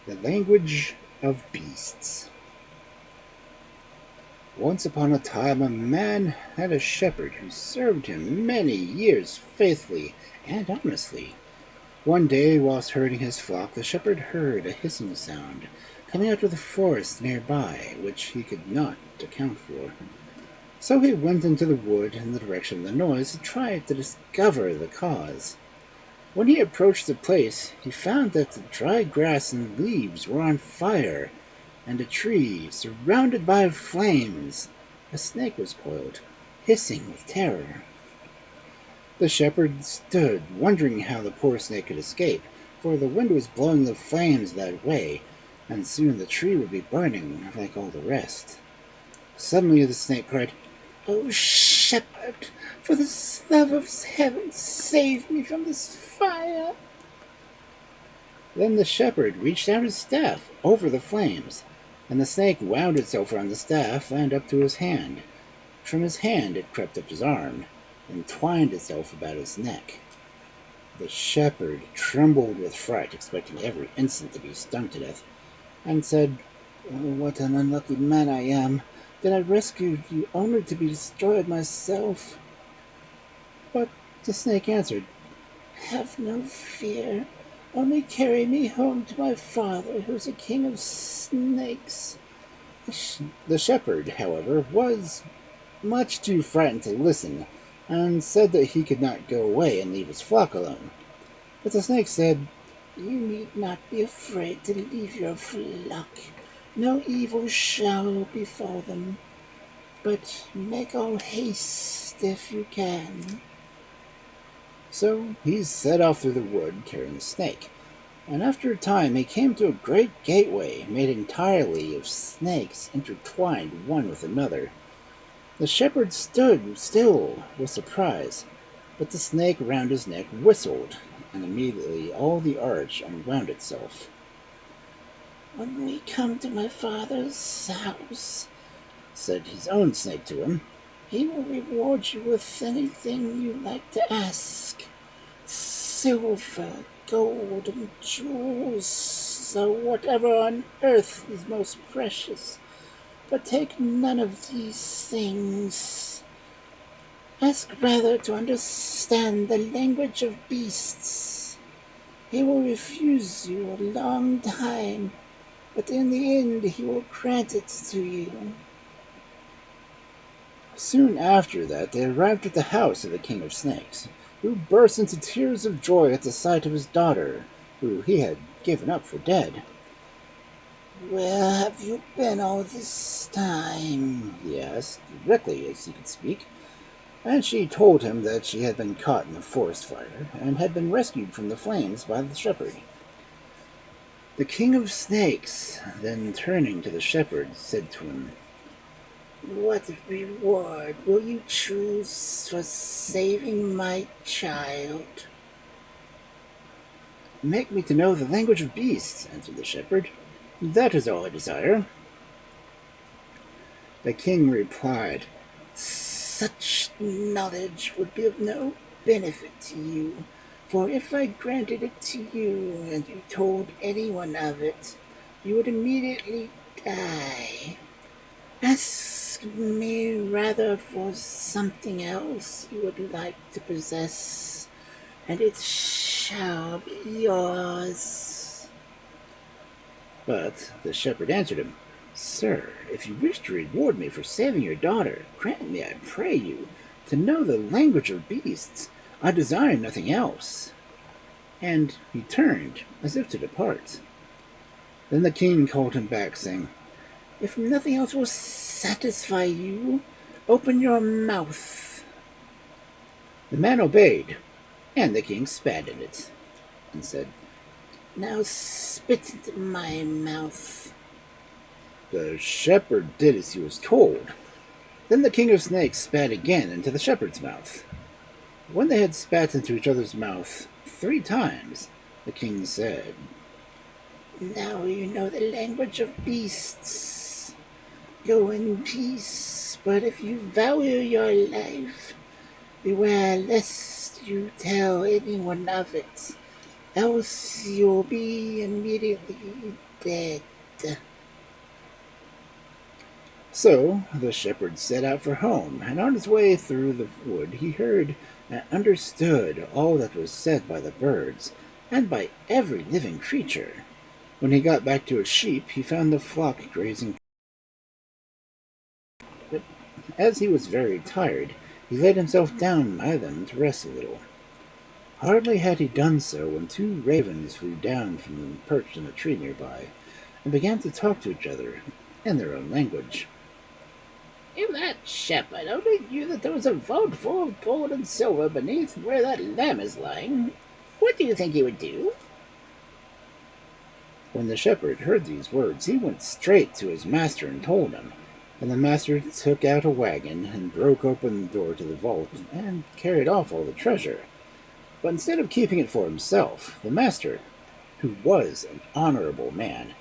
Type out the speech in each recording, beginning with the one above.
The language of beasts. Once upon a time, a man had a shepherd who served him many years faithfully and honestly. One day, whilst herding his flock, the shepherd heard a hissing sound coming out of the forest nearby, which he could not account for. So he went into the wood in the direction of the noise to try to discover the cause. When he approached the place, he found that the dry grass and leaves were on fire, and a tree surrounded by flames. A snake was coiled, hissing with terror. The shepherd stood, wondering how the poor snake could escape, for the wind was blowing the flames that way, and soon the tree would be burning like all the rest. Suddenly the snake cried, "Oh, shepherd, for the love of heaven, save me from this fire!" Then the shepherd reached out his staff over the flames, and the snake wound itself around the staff and up to his hand. From his hand it crept up his arm, and twined itself about his neck. The shepherd trembled with fright, expecting every instant to be stung to death, and said, "Oh, what an unlucky man I am, that I rescued you only to be destroyed myself." But the snake answered, "Have no fear. Only carry me home to my father, who is a king of snakes." The shepherd, however, was much too frightened to listen, and said that he could not go away and leave his flock alone. But the snake said, "You need not be afraid to leave your flock. No evil shall befall them, but make all haste if you can." So he set off through the wood, carrying the snake, and after a time he came to a great gateway made entirely of snakes intertwined one with another. The shepherd stood still with surprise, but the snake round his neck whistled, and immediately all the arch unwound itself. "When we come to my father's house," said his own snake to him, "he will reward you with anything you like to ask. Silver, gold, and jewels, so whatever on earth is most precious. But take none of these things. Ask rather to understand the language of beasts. He will refuse you a long time, but in the end he will grant it to you." Soon after that they arrived at the house of the king of snakes, who burst into tears of joy at the sight of his daughter, who he had given up for dead. "Where have you been all this time?" he asked, directly as he could speak, and she told him that she had been caught in a forest fire, and had been rescued from the flames by the shepherd. The king of snakes, then turning to the shepherd, said to him, "What reward will you choose for saving my child?" "Make me to know the language of beasts," answered the shepherd. "That is all I desire." The king replied, "Such knowledge would be of no benefit to you, for if I granted it to you and you told anyone of it, you would immediately die. Ask me rather for something else you would like to possess, and it shall be yours." But the shepherd answered him, "Sir, if you wish to reward me for saving your daughter, grant me, I pray you, to know the language of beasts. I desire nothing else." And he turned, as if to depart. Then the king called him back, saying, "If nothing else will satisfy you, open your mouth." The man obeyed, and the king spat in it, and said, "Now spit into my mouth." The shepherd did as he was told. Then the king of snakes spat again into the shepherd's mouth. When they had spat into each other's mouth 3 times, the king said, "Now you know the language of beasts. Go in peace, but if you value your life, beware lest you tell anyone of it, else you'll be immediately dead." So the shepherd set out for home, and on his way through the wood he heard and understood all that was said by the birds and by every living creature. When he got back to his sheep, he found the flock grazing. But as he was very tired, he laid himself down by them to rest a little. Hardly had he done so when two ravens flew down from them perched in a tree nearby, and began to talk to each other in their own language. "If that shepherd only knew that there was a vault full of gold and silver beneath where that lamb is lying, what do you think he would do?" When the shepherd heard these words, he went straight to his master and told him. And the master took out a wagon and broke open the door to the vault and carried off all the treasure. But instead of keeping it for himself, the master, who was an honorable man,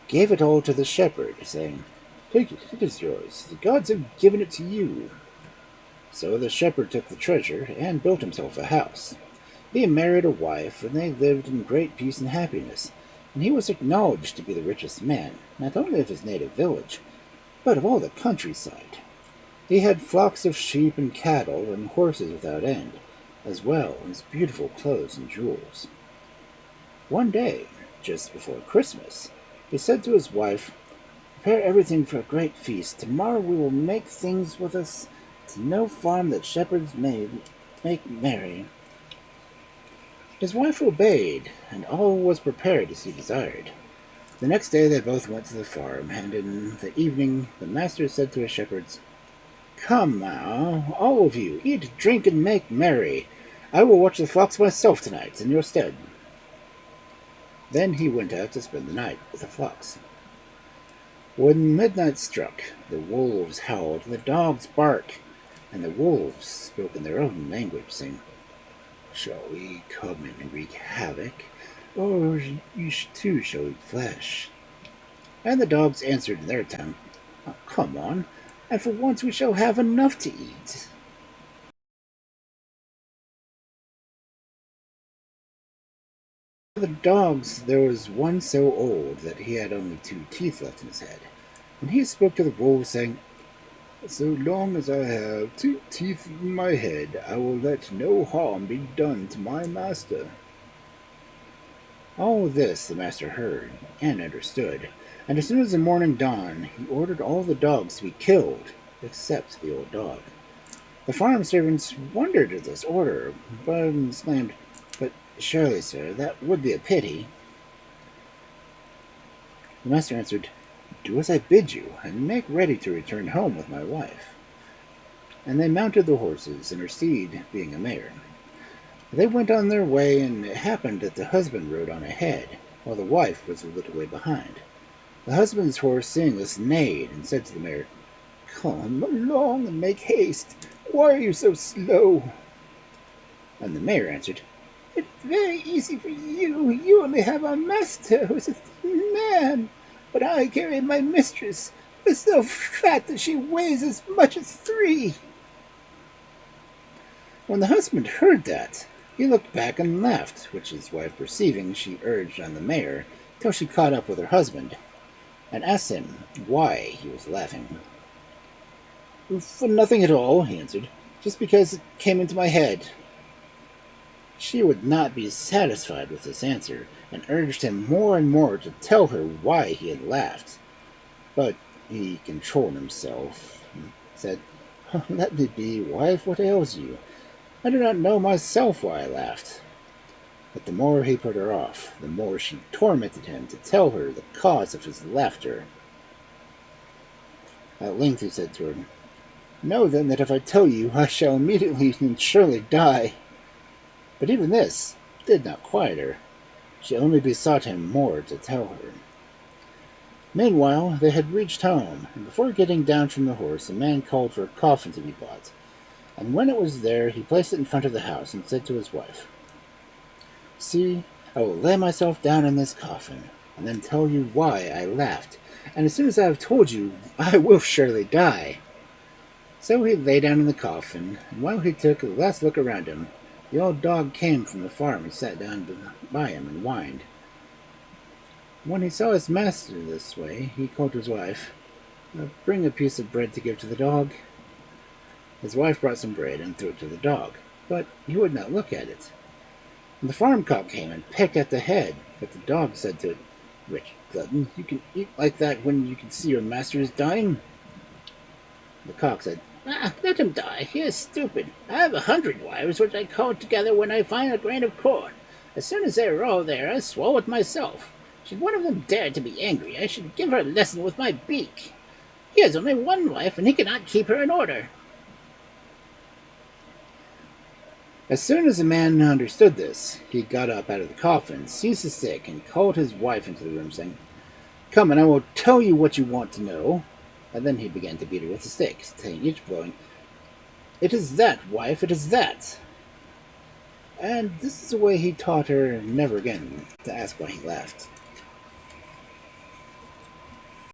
gave it all to the shepherd, saying, "Take it, it is yours. The gods have given it to you." So the shepherd took the treasure and built himself a house. He married a wife, and they lived in great peace and happiness. And he was acknowledged to be the richest man, not only of his native village, but of all the countryside. He had flocks of sheep and cattle and horses without end, as well as beautiful clothes and jewels. One day, just before Christmas, he said to his wife, "Prepare everything for a great feast. Tomorrow we will make things with us to no farm that shepherds may make merry." His wife obeyed, and all was prepared as he desired. The next day they both went to the farm, and in the evening the master said to his shepherds, "Come now, all of you, eat, drink, and make merry. I will watch the flocks myself tonight in your stead." Then he went out to spend the night with the flocks. When midnight struck, the wolves howled, and the dogs barked, and the wolves spoke in their own language, saying, "Shall we come in and wreak havoc, or you too shall eat flesh?" And the dogs answered in their tongue, "Oh, come on, and for once we shall have enough to eat." For the dogs, there was one so old that he had only 2 teeth left in his head, and he spoke to the wolves, saying, "So long as I have 2 teeth in my head, I will let no harm be done to my master." All this the master heard and understood, and as soon as the morning dawned, he ordered all the dogs to be killed, except the old dog. The farm servants wondered at this order, but exclaimed, "But surely, sir, that would be a pity." The master answered, "Do as I bid you, and make ready to return home with my wife." And they mounted the horses, and her steed being a mare. They went on their way, and it happened that the husband rode on ahead, while the wife was a little way behind. The husband's horse, seeing this, neighed, and said to the mare, "Come along and make haste. Why are you so slow?" And the mare answered, "It's very easy for you. You only have a master who is a thin man, but I carry my mistress, who is so fat that she weighs as much as 3. When the husband heard that, he looked back and laughed, which his wife perceiving, she urged on the mare till she caught up with her husband, and asked him why he was laughing. "For nothing at all," he answered, "just because it came into my head." She would not be satisfied with this answer, and urged him more and more to tell her why he had laughed. But he controlled himself, and said, "Let me be, wife, what ails you? I do not know myself why I laughed." But the more he put her off, the more she tormented him to tell her the cause of his laughter. At length he said to her, "Know then that if I tell you, I shall immediately and surely die." But even this did not quiet her. She only besought him more to tell her. Meanwhile, they had reached home, and before getting down from the horse, a man called for a coffin to be brought. And when it was there, he placed it in front of the house, and said to his wife, "See, I will lay myself down in this coffin, and then tell you why I laughed, and as soon as I have told you, I will surely die." So he lay down in the coffin, and while he took a last look around him, The old dog came from the farm and sat down by him and whined. When he saw his master this way, he called to his wife, "Bring a piece of bread to give to the dog." His wife brought some bread and threw it to the dog, but he would not look at it. And the farm cock came and pecked at the head, but the dog said to it, "Wretched glutton, you can eat like that when you can see your master is dying?" The cock said, "Let him die. He is stupid. I have 100 wives which I call together when I find a grain of corn. As soon as they are all there, I swallow it myself. Should one of them dare to be angry, I should give her a lesson with my beak. He has only one wife, and he cannot keep her in order." As soon as the man understood this, he got up out of the coffin, seized a stick, and called his wife into the room, saying, "Come, and I will tell you what you want to know." And then he began to beat her with the stick, saying each blowing, "It is that, wife, it is that." And this is the way he taught her never again to ask why he laughed.